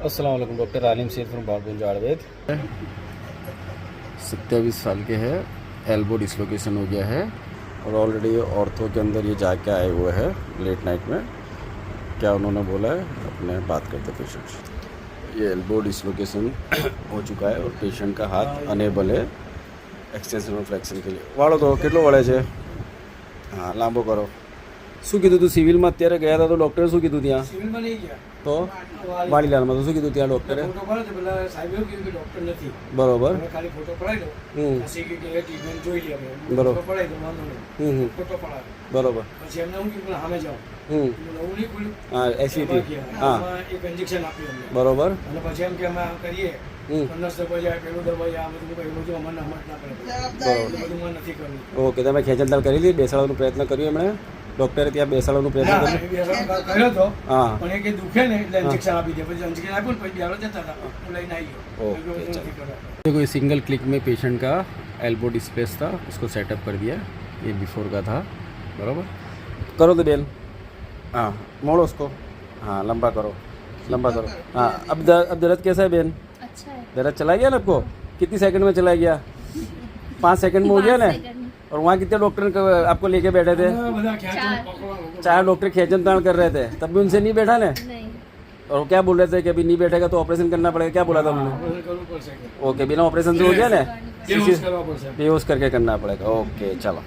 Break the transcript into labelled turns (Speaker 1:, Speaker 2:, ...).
Speaker 1: अस्सलाम वालेकुम। डॉक्टर आलिम शेख फ्रॉम बालगंज आयुर्वेद। 27 साल के हैं, एल्बो डिसलोकेशन हो गया है और ऑलरेडी ऑर्थो के अंदर ये जाके आए हुए हैं लेट नाइट में। क्या उन्होंने बोला है अपने बात करते पेशेंट से। ये एल्बो डिसलोकेशन हो चुका है और पेशेंट का हाथ अनेबल है एक्सटेंशन और फ्लेक्शन के लिए। વાળો તો કેટલો વળે છે? હા, લાંબો કરો। શું કીધું તું સિવિલમાં અત્યારે ગયા હતા તો ડૉક્ટરે શું કીધું ત્યાં?
Speaker 2: સિવિલમાં નહીં ગયા
Speaker 1: તો વાડીલાલમાં તો શું કીધું ત્યાં ડૉક્ટરે?
Speaker 2: ફોટો પાડે તો પેલા સાહેબે એવું કીધું કે ડૉક્ટર નથી,
Speaker 1: બરોબર।
Speaker 2: તમે ખાલી ફોટો પડાવી દો, પછી કે ટ્રીટમેન્ટ જોઈ લે આપણે।
Speaker 1: બરોબર।
Speaker 2: ફોટો પડાવી દો, વાંધો નહીં, ફોટો પડાવે।
Speaker 1: બરોબર।
Speaker 2: પછી એમને હું કીધું સામે જાઓ, નવું નહીં ખુલ્યું,
Speaker 1: હા, એસીટી, હા,
Speaker 2: એમાં એક ઇન્જેક્શન આપ્યું અમને,
Speaker 1: બરોબર।
Speaker 2: અને પછી એમ કે અમે આ કરીએ 15 દબાઈ જાય, પેલું દબાઈ જાય, આ બધું એવું બધું અમને સમજ ના પડે,
Speaker 1: બરોબર।
Speaker 2: બધું મને નથી કરવું।
Speaker 1: ઓકે, તમે ખેંચતાણ કરી લીધી, બેસાડવાનો પ્રયત્ન કર્યો એમણે? ડૉક્ટરે ત્યાં બેસાડવાનો પ્રયત્ન કર્યો?
Speaker 2: કર્યો હતો,
Speaker 1: હા,
Speaker 2: પણ એ કે દુખે ને એટલે ઇન્જેક્શન આપી દે, પછી ઇન્જેક્શન આપ્યું ને પછી બેહાડો જતા હતા, હું લઈને આવી ગયો।
Speaker 1: ओके,
Speaker 2: એવું
Speaker 1: चलो।
Speaker 2: નથી કરવા।
Speaker 1: देखो ये सिंगल क्लिक में पेशेंट का एल्बो डिस्प्लेस था, उसको सेटअप कर दिया। ये बिफोर का था, बराबर। करो तो बेन, हाँ, मोड़ो उसको, हाँ, लंबा करो, लंबा करो, हाँ। अब दर्द कैसा है बेन?
Speaker 3: अच्छा है।
Speaker 1: दर्द चला गया ना आपको? कितनी सेकंड में चला गया? 5 सेकंड में हो गया ना? और वहाँ कितने डॉक्टर आपको लेके बैठे थे?
Speaker 2: બધા ખ્યાલ પકડવા
Speaker 1: 4 डॉक्टर खेचन ताण कर रहे थे, तब भी उनसे नहीं बैठा ने?
Speaker 3: नहीं।
Speaker 1: और क्या बोल रहे थे कि अभी नहीं बैठेगा तो ऑपरेशन करना पड़ेगा, क्या बोला था उन्होंने?
Speaker 2: કરવું પડશે,
Speaker 1: ओके, बिना ऑपरेशन से हो गया ना?
Speaker 2: બેહોશ કરવા પડશે।
Speaker 1: बेहोश करके करना पड़ेगा। ओके, चलो।